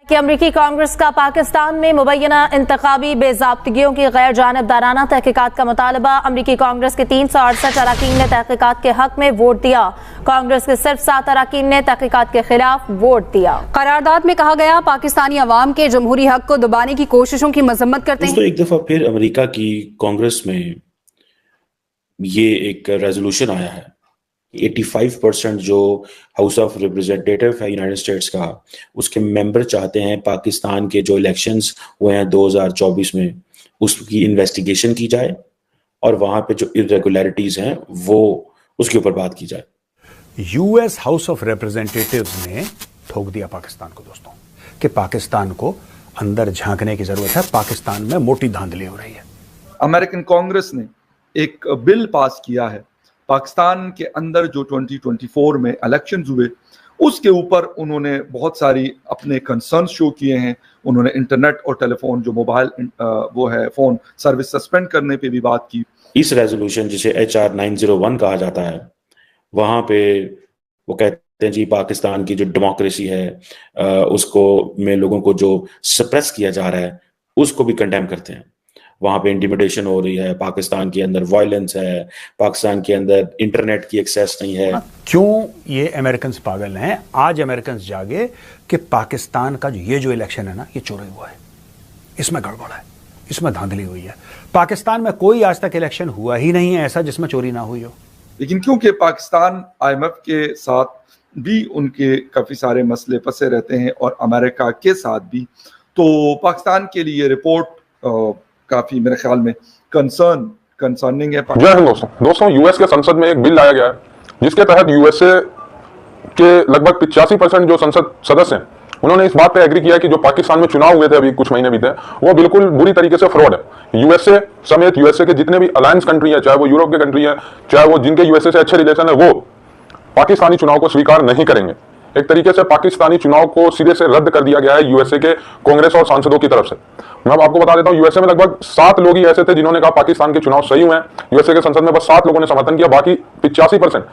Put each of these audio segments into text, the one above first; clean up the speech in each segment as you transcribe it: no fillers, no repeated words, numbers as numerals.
कि अमरीकी कांग्रेस का पाकिस्तान में मुबैना इंतखाबी बेज़ाब्तगियों की गैर जानिबदाराना तहकीकात का मुतालबा। अमरीकी कांग्रेस के 368 अरकान ने तहकीकात के हक में वोट दिया। कांग्रेस के सिर्फ 7 अरकान ने तहकीकात के खिलाफ वोट दिया। करारदाद में कहा गया पाकिस्तानी अवाम के जमहूरी हक को दबाने की कोशिशों की मजम्मत करते हैं। तो एक दफा फिर अमेरिका की कांग्रेस में ये एक रेजोल्यूशन आया है 85% जो हाउस ऑफ रिप्रेजेंटेटिव है यूनाइटेड स्टेट्स का, उसके मेंबर चाहते हैं पाकिस्तान के जो इलेक्शंस हुए हैं 2024 में उसकी इन्वेस्टिगेशन की जाए और वहां पे जो इरेगुलरिटीज हैं वो उसके ऊपर बात की जाए। यूएस हाउस ऑफ रिप्रेजेंटेटिव्स ने ठोक दिया पाकिस्तान को दोस्तों कि पाकिस्तान को अंदर झांकने की जरूरत है, पाकिस्तान में मोटी धांधली हो रही है। अमेरिकन कांग्रेस ने एक बिल पास किया है पाकिस्तान के अंदर जो 2024 में इलेक्शंस हुए उसके ऊपर उन्होंने बहुत सारी अपने कंसर्न्स शो किए हैं। उन्होंने इंटरनेट और टेलीफोन जो मोबाइल वो है फोन सर्विस सस्पेंड करने पे भी बात की। इस रेजोल्यूशन जिसे HR 901 कहा जाता है, वहां पे वो कहते हैं जी पाकिस्तान की जो डेमोक्रेसी है उसको में लोगों को जो सप्रेस किया जा रहा है उसको भी कंडेम करते हैं। वहां पे इंटिमिडेशन हो रही है, पाकिस्तान के अंदर वायलेंस है, पाकिस्तान के अंदर इंटरनेट की एक्सेस नहीं है। क्यों ये अमेरिकन पागल हैं? आज अमेरिकन जागे कि पाकिस्तान का ये जो इलेक्शन है ना, ये चोरी हुआ है, इसमें गड़बड़ है, इसमें धांधली हुई है। पाकिस्तान में कोई आज तक इलेक्शन हुआ ही नहीं है ऐसा जिसमें चोरी ना हुई हो। लेकिन क्योंकि पाकिस्तान IMF के साथ भी उनके काफी सारे मसले फंसे रहते हैं और अमेरिका के साथ भी, तो पाकिस्तान के लिए रिपोर्ट काफी मेरे ख्याल में कंसर्निंग है। जय हिंद दोस्तों यूएस के संसद में एक बिल लाया गया है जिसके तहत यूएसए के लगभग 85% जो संसद सदस्य हैं उन्होंने इस बात पे एग्री किया कि जो पाकिस्तान में चुनाव हुए थे अभी कुछ महीने बीते वो बिल्कुल बुरी तरीके से फ्रॉड है। यूएसए समेत यूएसए के जितने भी अलायंस कंट्री है, चाहे वो यूरोप के कंट्री है, चाहे वो जिनके यूएसए से अच्छे रिलेशन है, वो पाकिस्तानी चुनाव को स्वीकार नहीं करेंगे। एक तरीके से पाकिस्तानी चुनाव को सिरे से रद्द कर दिया गया है यूएसए के कांग्रेस और सांसदों की तरफ से। मैं आपको बता देता हूं यूएसए में लगभग 7 लोग ही ऐसे थे जिन्होंने कहा पाकिस्तान के चुनाव सही हुए हैं। यूएसए के संसद में बस 7 लोगों ने समर्थन किया, बाकी 85%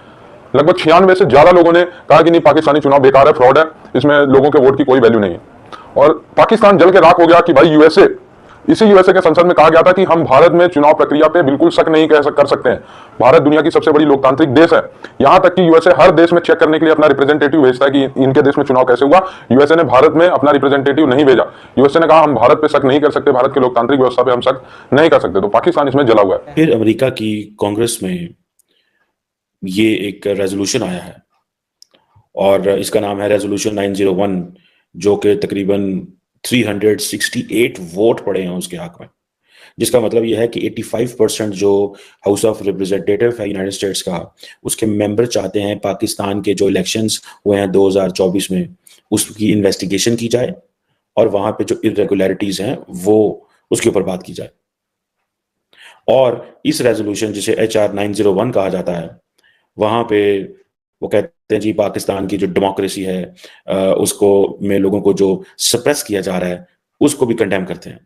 लगभग 96 से ज्यादा लोगों ने कहा कि नहीं पाकिस्तानी चुनाव बेकार है, फ्रॉड है, इसमें लोगों के वोट की कोई वैल्यू नहीं है। और पाकिस्तान जल के राख हो गया कि भाई यूएसए, इसी यूएसए के संसद में कहा गया था कि हम भारत में चुनाव प्रक्रिया पे बिल्कुल शक नहीं कर सकते हैं। भारत दुनिया की सबसे बड़ी लोकतांत्रिक देश है, यहां तक कि यूएसए हर देश में चेक करने के लिए अपना रिप्रेजेंटेटिव भेजता है कि इनके देश में चुनाव कैसे हुआ। यूएसए ने भारत में अपना रिप्रेजेंटेटिव नहीं भेजा। यूएसए ने कहा हम भारत पे शक नहीं कर सकते, भारत की लोकतांत्रिक व्यवस्था पे हम शक नहीं कर सकते। तो पाकिस्तान इसमें जला हुआ है। फिर अमेरिका की कांग्रेस में ये एक रेजोल्यूशन आया है और इसका नाम है रेजोल्यूशन 901, जो कि तकरीबन 368 वोट पड़े हैं उसके हक में, जिसका मतलब यह है कि 85% जो हाउस ऑफ रिप्रेजेंटेटिव है यूनाइटेड स्टेट्स का, उसके मेंबर चाहते हैं पाकिस्तान के जो इलेक्शंस हुए हैं 2024 में उसकी इन्वेस्टिगेशन की जाए और वहां पे जो इरेगुलरिटीज हैं वो उसके ऊपर बात की जाए। और इस रेजोल्यूशन जिसे HR 901 कहा जाता है, वहां पे वो कहते हैं जी पाकिस्तान की जो डेमोक्रेसी है उसको में लोगों को जो सप्रेस किया जा रहा है उसको भी कंडेम करते हैं।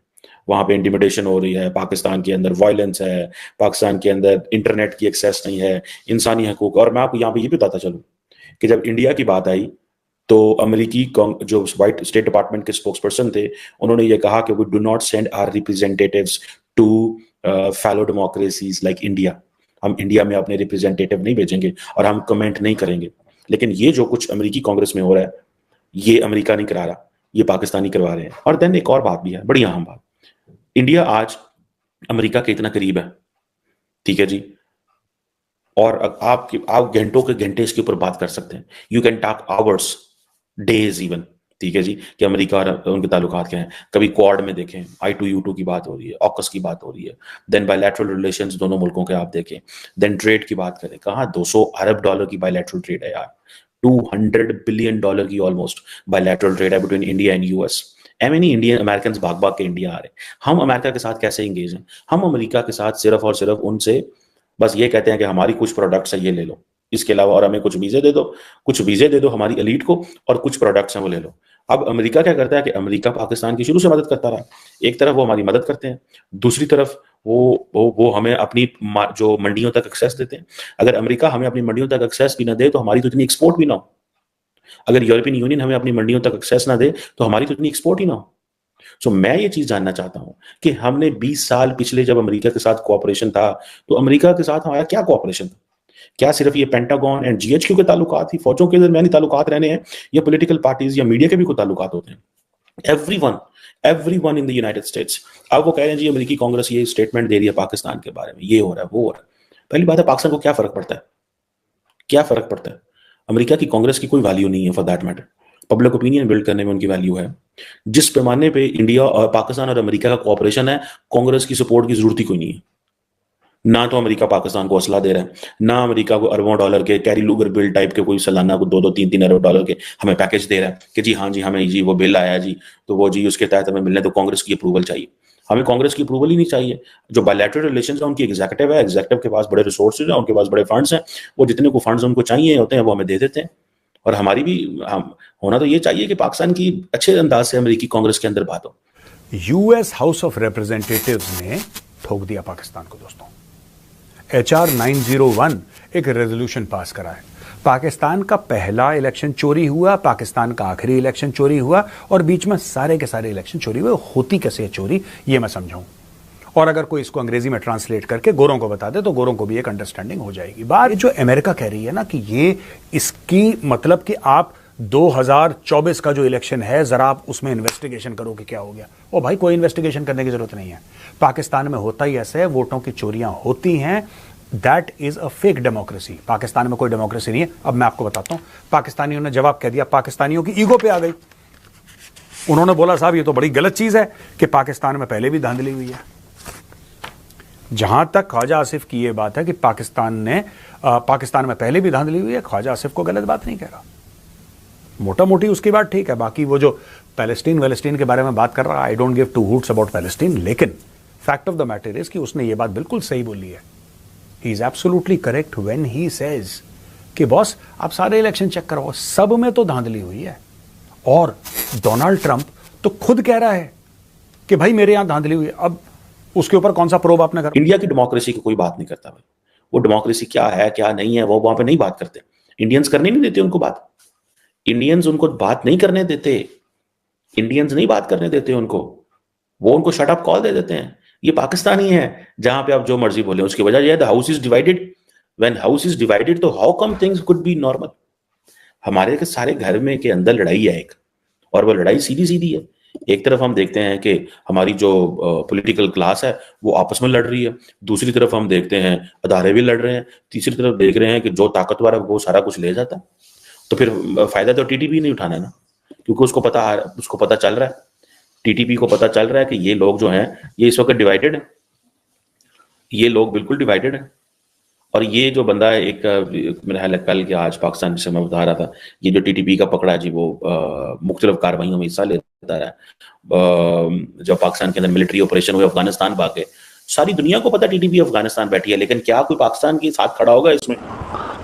वहां पे इंटिमिडेशन हो रही है, पाकिस्तान के अंदर वायलेंस है, पाकिस्तान के अंदर इंटरनेट की एक्सेस नहीं है, इंसानी हकूक। और मैं आपको यहाँ पे ये भी बताता चलूं कि जब इंडिया की बात आई तो अमेरिकी जो वाइट स्टेट डिपार्टमेंट के स्पोक्स पर्सन थे उन्होंने ये कहा कि we do not send our representatives to fellow democracies like India. हम इंडिया में अपने रिप्रेजेंटेटिव नहीं भेजेंगे और हम कमेंट नहीं करेंगे। लेकिन ये जो कुछ अमेरिकी कांग्रेस में हो रहा है ये अमेरिका नहीं करा रहा, ये पाकिस्तानी करवा रहे हैं। और देन एक और बात भी है, बड़ी अहम बात, इंडिया आज अमेरिका के इतना करीब है, ठीक है जी, और आप घंटों के घंटे इसके ऊपर बात कर सकते हैं। You can talk hours, days even, ठीक है जी, कि अमेरिका और उनके ताल्लुकात क्या हैं। कभी क्वाड में देखें, I2U2 की बात हो रही है, ऑकस की बात हो रही है, देन बायलैटरल रिलेशंस दोनों मुल्कों के आप देखें, देन ट्रेड की बात करें, कहाँ $200 अरब की बायलैटरल ट्रेड है यार, $200 बिलियन की ऑलमोस्ट बायलैटरल ट्रेड है between India and US। Many Indian American भाग भाग के इंडिया आ रहे। हम अमेरिका के साथ कैसे इंगेज हैं? हम अमेरिका के साथ सिर्फ और सिर्फ उनसे बस ये कहते हैं कि हमारी कुछ प्रोडक्ट्स है ये ले लो, इसके अलावा और हमें कुछ वीजे दे दो हमारी एलीट को, और कुछ प्रोडक्ट्स हैं वो ले लो। अब अमेरिका क्या करता है कि अमेरिका पाकिस्तान की शुरू से मदद करता रहा। एक तरफ वो हमारी मदद करते हैं, दूसरी तरफ वो हमें अपनी जो मंडियों तक एक्सेस देते हैं। अगर अमेरिका हमें अपनी मंडियों तक एक्सेस भी ना दे तो हमारी तो इतनी एक्सपोर्ट भी ना हो। अगर यूरोपियन यूनियन हमें अपनी मंडियों तक एक्सेस ना दे तो हमारी तो इतनी एक्सपोर्ट ही ना हो। सो मैं ये चीज जानना चाहता हूं कि हमने 20 साल पिछले जब अमेरिका के साथ कोऑपरेशन था तो अमेरिका के साथ हमारा क्या कोऑपरेशन था? क्या सिर्फ ये पेंटागन एंड जीएचक्यू के ताल्लुकात ही, फौजों के दरमियानी ताल्लुकात रहने हैं, या पॉलिटिकल पार्टीज या मीडिया के भी कोई ताल्लुकात होते हैं? Everyone in the United states. अब वो कह रहे हैं जी अमेरिकी कांग्रेस ये स्टेटमेंट दे रही है पाकिस्तान के बारे में, ये हो रहा है वो हो रहा है। पहली बात है, पाकिस्तान को क्या फर्क पड़ता है? क्या फर्क पड़ता है? अमेरिका की कांग्रेस की कोई वैल्यू नहीं है for that matter. Public opinion build करने में उनकी वैल्यू है। जिस पैमाने पे इंडिया और पाकिस्तान और अमेरिका का कोऑपरेशन है, कांग्रेस की सपोर्ट की जरूरत ही कोई नहीं है। ना तो अमेरिका पाकिस्तान को असला दे रहा है, ना अमेरिका को अरबों डॉलर के कैरी लूगर बिल टाइप के कोई सालाना को 2-3 अरब डॉलर के हमें पैकेज दे रहा है कि जी हाँ जी हमें जी वो बिल आया जी तो वो जी उसके तहत हमें मिलने, तो कांग्रेस की अप्रूवल चाहिए। हमें कांग्रेस की अप्रूवल ही नहीं चाहिए। जो बायलैटरल रिलेशंस है उनकी एग्जीक्यूटिव है, एग्जीक्यूटिव के पास बड़े रिसोर्सेज हैं, उनके पास बड़े फंड्स हैं, वो जितने को फंड्स उनको चाहिए होते हैं वो हमें दे देते हैं। और हमारी भी होना तो ये चाहिए कि पाकिस्तान की अच्छे अंदाज से अमेरिकी कांग्रेस के अंदर बात हो। यूएस हाउस ऑफ रिप्रेजेंटेटिव्स ने ठोक दिया पाकिस्तान को दोस्तों। HR 901 एक रेजोल्यूशन पास करा है। पाकिस्तान का पहला इलेक्शन चोरी हुआ, पाकिस्तान का आखिरी इलेक्शन चोरी हुआ, और बीच में सारे के सारे इलेक्शन चोरी हुए। होती कैसे है चोरी, ये मैं समझाऊं। और अगर कोई इसको अंग्रेजी में ट्रांसलेट करके गोरों को बता दे तो गोरों को भी एक अंडरस्टैंडिंग हो जाएगी। बात जो अमेरिका कह रही है ना कि ये इसकी मतलब कि आप 2024 का जो इलेक्शन है जरा आप उसमें इन्वेस्टिगेशन करो कि क्या हो गया। ओ भाई, कोई इन्वेस्टिगेशन करने की जरूरत नहीं है। पाकिस्तान में होता ही ऐसे है, वोटों की चोरियां होती हैं। That is a fake democracy. Pakistan में कोई डेमोक्रेसी नहीं है। अब मैं आपको बताता हूं, पाकिस्तानियों ने जवाब कह दिया, पाकिस्तानियों की ईगो पे आ गई। उन्होंने बोला साहब ये तो बड़ी गलत चीज है कि पाकिस्तान में पहले भी धांधली हुई है। जहां तक ख्वाजा आसिफ की यह बात है कि पाकिस्तान में पहले भी धांधली हुई है, ख्वाजा आसिफ को गलत बात नहीं कह रहा। मोटा मोटी उसकी बात ठीक है। बाकी वो जो पैलेस्टीन के बारे में बात कर रहा है, I don't give two hoots about Palestine, लेकिन fact of the matter is कि उसने ये बात बिल्कुल सही बोली है। He is absolutely correct when he says कि बॉस आप सारे इलेक्शन चेक करो, सब में तो धांधली हुई है। और डोनाल्ड ट्रंप तो खुद कह रहा है कि भाई मेरे यहां धांधली हुई है। अब उसके ऊपर कौन सा प्रोब आपने करा? इंडिया की डेमोक्रेसी की कोई बात नहीं करता भाई। वो डेमोक्रेसी क्या है क्या नहीं है वो वहां पे नहीं बात करते। इंडियंस करने नहीं देते उनको बात। इंडियंस उनको बात नहीं करने देते। इंडियंस नहीं बात करने देते उनको। वो उनको शट अप कॉल दे देते हैं। ये पाकिस्तान ही है जहां पे आप जो मर्जी बोले। उसकी वजह यह है the house is divided. When house is divided तो how come things could be normal. हमारे के सारे घर में के अंदर लड़ाई है एक, और वो लड़ाई सीधी सीधी है। एक तरफ हम देखते हैं कि हमारी जो पॉलिटिकल क्लास है वो आपस में लड़ रही है, दूसरी तरफ हम देखते हैं अदारे भी लड़ रहे हैं, तीसरी तरफ देख रहे हैं कि जो ताकतवर है वो सारा कुछ ले जाता है। तो फिर फायदा तो टीटीपी नहीं उठाना है ना, क्योंकि उसको पता चल रहा है, टीटीपी को पता चल रहा है कि ये लोग जो हैं ये इस वक्त डिवाइडेड है। ये लोग बिल्कुल डिवाइडेड है। और ये जो बंदा है एक मेरा ख्याल है कल के आज पाकिस्तान से मैं बता रहा था, ये जो टीटीपी का पकड़ा जी वो मुख्तलिफ कार्रवाइयों में हिस्सा लेता है। जब पाकिस्तान के अंदर मिलिट्री ऑपरेशन हुए, अफगानिस्तान भागे, सारी दुनिया को पता टीटीपी अफगानिस्तान बैठी है, लेकिन क्या कोई पाकिस्तान के साथ खड़ा होगा इसमें?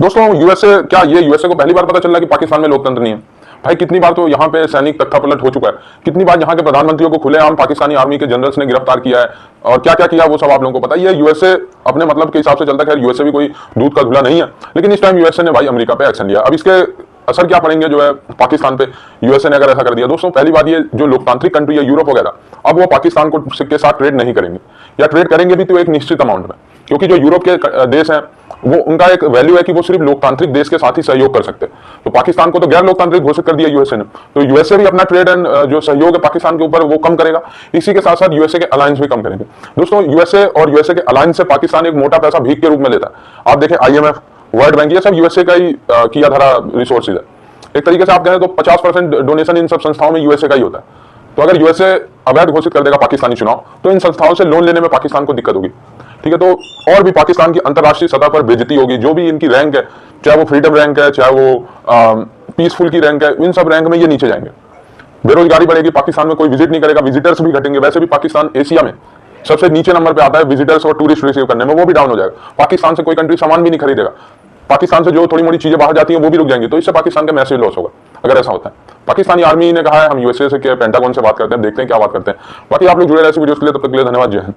दोस्तों यूएसए को पहली बार पता चल रहा है कि पाकिस्तान में लोकतंत्र नहीं है। भाई कितनी बार तो यहाँ पे सैनिक तख्तापलट हो चुका है, कितनी बार यहाँ के प्रधानमंत्रियों को खुलेआम पाकिस्तानी आर्मी के जनरल्स ने गिरफ्तार किया है, और क्या क्या किया वो सब आप लोगों को पता है। ये यूएसए अपने मतलब के हिसाब से चलता है। यूएसए भी कोई दूध का धुला नहीं है, लेकिन इस टाइम यूएसए ने भाई अमेरिका पे एक्शन लिया। अब इसके असर क्या पड़ेंगे जो है पाकिस्तान पे, यूएसए ने अगर ऐसा कर दिया। दोस्तों पहली बात, ये जो लोकतांत्रिक कंट्री है यूरोप वगैरह, अब वो पाकिस्तान के साथ ट्रेड नहीं करेंगे, या ट्रेड करेंगे भी तो एक निश्चित अमाउंट में, क्योंकि जो यूरोप के देश हैं वो उनका एक वैल्यू है कि वो सिर्फ लोकतांत्रिक देश के साथ ही सहयोग कर सकते हैं। तो पाकिस्तान को तो गैर लोकतांत्रिक घोषित कर दिया यूएसए ने, तो यूएसए भी अपना ट्रेड एंड जो सहयोग है पाकिस्तान के ऊपर वो कम करेगा। इसी के साथ साथ यूएसए के अलायंस भी कम करेंगे। दोस्तों यूएसए और यूएसए के अलायंस से पाकिस्तान एक मोटा पैसा भीख के रूप में लेता है। आप देखें IMF, वर्ल्ड बैंक, ये सब यूएसए का ही किया धरा रिसोर्सेज है। एक तरीके से आप कहें तो 50% डोनेशन इन सब संस्थाओं में यूएसए का ही होता है। तो अगर यूएसए अवैध घोषित कर देगा पाकिस्तानी चुनाव, तो इन संस्थाओं से लोन लेने में पाकिस्तान को दिक्कत होगी। ठीक है, तो और भी पाकिस्तान की अंतर्राष्ट्रीय सतह पर बेइज्जती होगी। जो भी इनकी रैंक है, चाहे वो फ्रीडम रैंक है, चाहे वो पीसफुल की रैंक है, इन सब रैंक में ये नीचे जाएंगे। बेरोजगारी बढ़ेगी, पाकिस्तान में कोई विजिट नहीं करेगा, विजिटर्स भी घटेंगे। वैसे भी पाकिस्तान एशिया में सबसे नीचे नंबर पे आता है विजिटर्स और टूरिस्ट रिसीव करने में, वो भी डाउन हो जाएगा। पाकिस्तान से कोई कंट्री सामान भी नहीं खरीदेगा। पाकिस्तान से जो थोड़ी मोड़ी चीजें बाहर जाती हैं वो भी रुक जाएंगी। तो इससे पाकिस्तान का मैसिव लॉस होगा अगर ऐसा होता है। पाकिस्तानी आर्मी ने कहा है हम यूएसए से पेंटागन से बात करते हैं, देखते हैं क्या बात करते हैं। बाकी आप लोग जुड़े रहे वीडियोस के लिए, तब तक के लिए धन्यवाद। जय हिंद।